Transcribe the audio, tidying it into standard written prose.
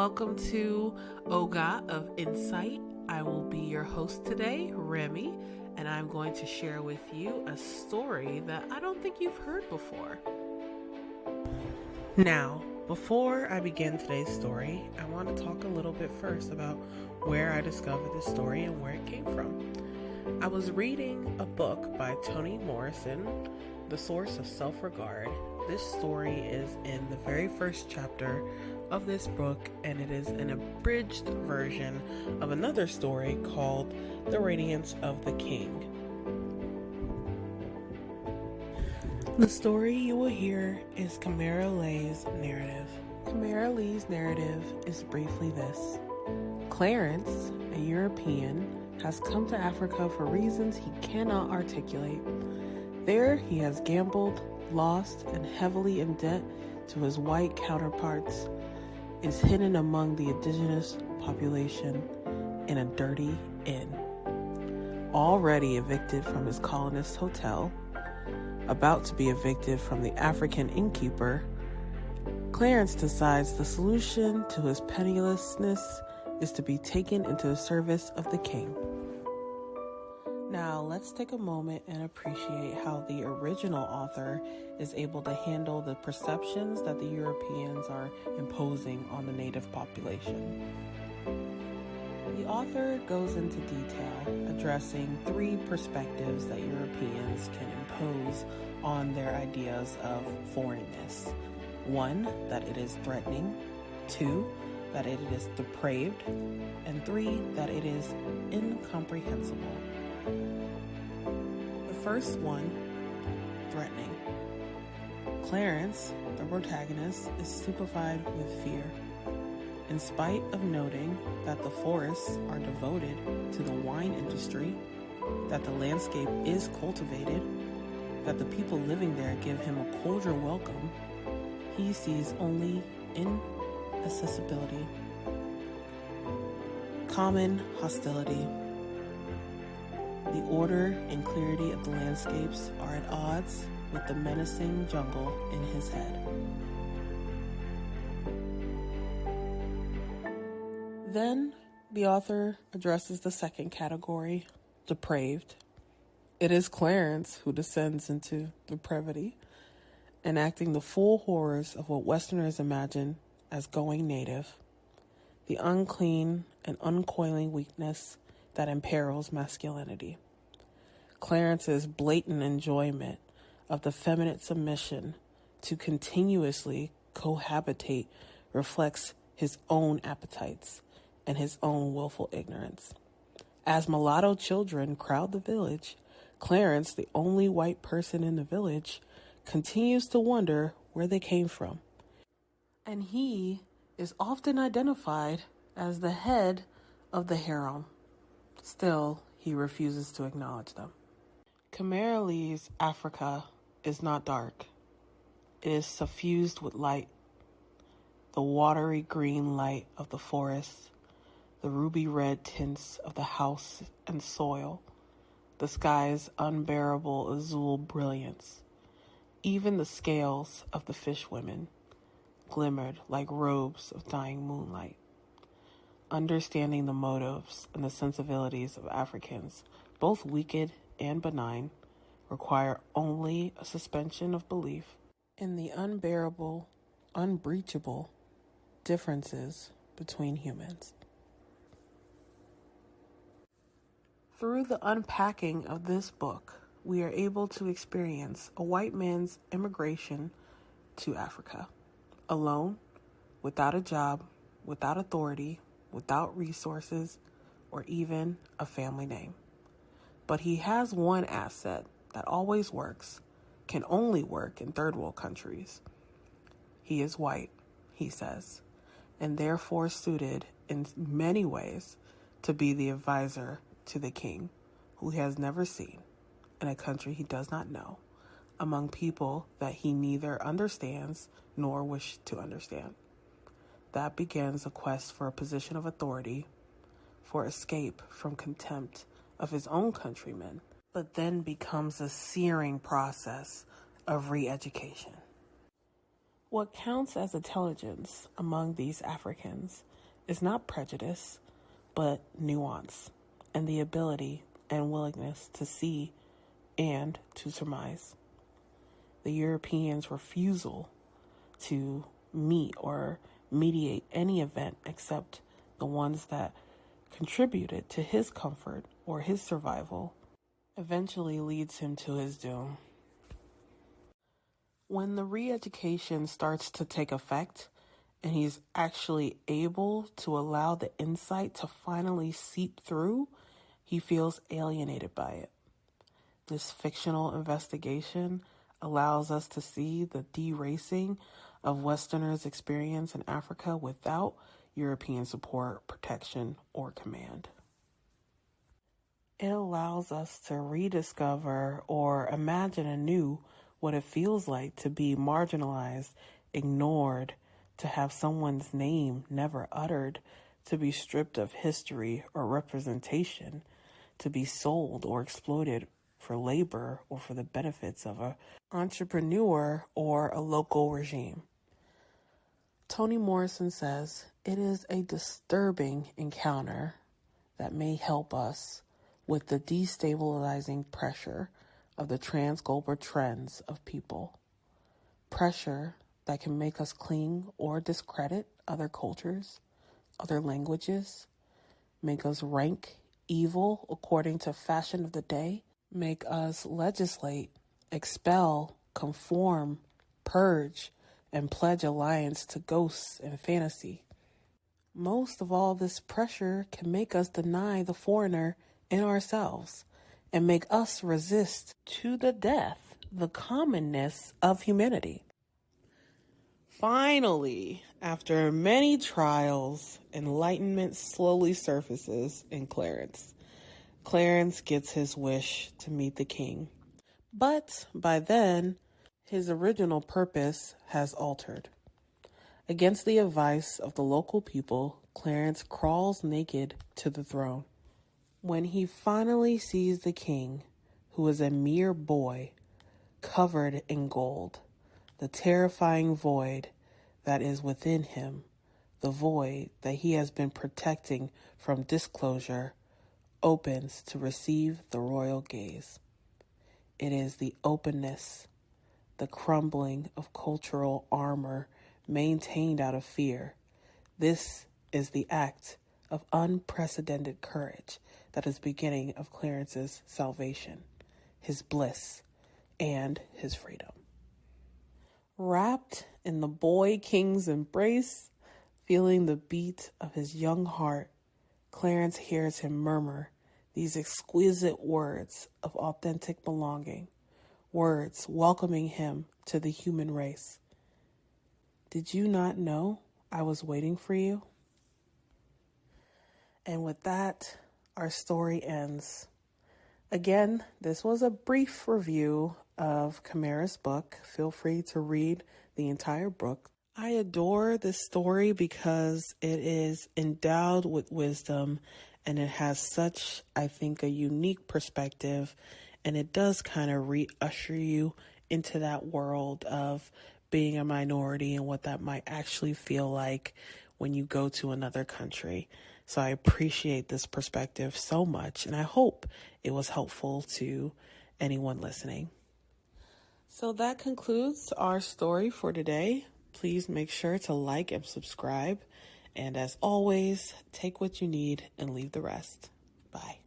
welcome to Oga of Insight. I will be your host today, Remy, and I'm going to share with you a story that I don't think you've heard before. Now, before I begin today's story, I want to talk a little bit first about where I discovered this story and where it came from. I was reading a book by Toni Morrison, The Source of Self-Regard. This story is in the very first chapter of this book, and it is an abridged version of another story called The Radiance of the King. The story you will hear is Kamara Leigh's narrative. Kamara Leigh's narrative is briefly this. Clarence, a European, has come to Africa for reasons he cannot articulate. There he has gambled, lost, and heavily in debt to his white counterparts, is hidden among the indigenous population in a dirty inn. Already evicted from his colonist hotel, about to be evicted from the African innkeeper, Clarence decides the solution to his pennilessness is to be taken into the service of the king. Now, let's take a moment and appreciate how the original author is able to handle the perceptions that the Europeans are imposing on the native population. The author goes into detail, addressing three perspectives that Europeans can impose on their ideas of foreignness. 1, that it is threatening. 2, that it is depraved. And 3, that it is incomprehensible. The first one, threatening. Clarence, the protagonist, is stupefied with fear. In spite of noting that the forests are devoted to the wine industry, that the landscape is cultivated, that the people living there give him a cordial welcome, he sees only inaccessibility, common hostility. The order and clarity of the landscapes are at odds with the menacing jungle in his head. Then, the author addresses the second category, depraved. It is Clarence who descends into depravity, enacting the full horrors of what Westerners imagine as going native, the unclean and uncoiling weakness that imperils masculinity. Clarence's blatant enjoyment of the feminine submission to continuously cohabitate reflects his own appetites and his own willful ignorance. As mulatto children crowd the village, Clarence, the only white person in the village, continues to wonder where they came from. And he is often identified as the head of the harem. Still, he refuses to acknowledge them. Kamara Leigh's Africa is not dark. It is suffused with light. The watery green light of the forest, the ruby red tints of the house and soil, the sky's unbearable azure brilliance. Even the scales of the fish women glimmered like robes of dying moonlight. Understanding the motives and the sensibilities of Africans, both wicked and benign, require only a suspension of belief in the unbearable, unbreachable differences between humans. Through the unpacking of this book, we are able to experience a white man's immigration to Africa, alone, without a job, without authority, without resources, or even a family name. But he has one asset that always works, can only work in third world countries. He is white, he says, and therefore suited in many ways to be the advisor to the king, who he has never seen, in a country he does not know, among people that he neither understands nor wishes to understand. That begins a quest for a position of authority, for escape from contempt of his own countrymen, but then becomes a searing process of re-education. What counts as intelligence among these Africans is not prejudice, but nuance and the ability and willingness to see and to surmise. The Europeans' refusal to meet or mediate any event except the ones that contributed to his comfort or his survival eventually leads him to his doom. When the re-education starts to take effect and he's actually able to allow the insight to finally seep through, he feels alienated by it. This fictional investigation allows us to see the deracing of Westerners' experience in Africa without European support, protection, or command. It allows us to rediscover or imagine anew what it feels like to be marginalized, ignored, to have someone's name never uttered, to be stripped of history or representation, to be sold or exploited for labor or for the benefits of an entrepreneur or a local regime. Toni Morrison says, "It is a disturbing encounter that may help us with the destabilizing pressure of the trans-global trends of people. Pressure that can make us cling or discredit other cultures, other languages, make us rank evil according to fashion of the day, make us legislate, expel, conform, purge, and pledge alliance to ghosts and fantasy. Most of all, this pressure can make us deny the foreigner in ourselves and make us resist to the death the commonness of humanity." Finally, after many trials, enlightenment slowly surfaces in Clarence. Clarence gets his wish to meet the king. But by then, his original purpose has altered. Against the advice of the local people, Clarence crawls naked to the throne. When he finally sees the king, who is a mere boy, covered in gold, the terrifying void that is within him, the void that he has been protecting from disclosure, opens to receive the royal gaze. It is the openness, the crumbling of cultural armor maintained out of fear. This is the act of unprecedented courage that is beginning of Clarence's salvation, his bliss, and his freedom. Wrapped in the boy king's embrace, feeling the beat of his young heart, Clarence hears him murmur these exquisite words of authentic belonging, words welcoming him to the human race. "Did you not know I was waiting for you?" And with that, our story ends. Again, this was a brief review of Chimera's book. Feel free to read the entire book. I adore this story because it is endowed with wisdom and it has such, I think, a unique perspective, and it does kind of re-usher you into that world of being a minority and what that might actually feel like when you go to another country. So I appreciate this perspective so much, and I hope it was helpful to anyone listening. So that concludes our story for today. Please make sure to like and subscribe. And as always, take what you need and leave the rest. Bye.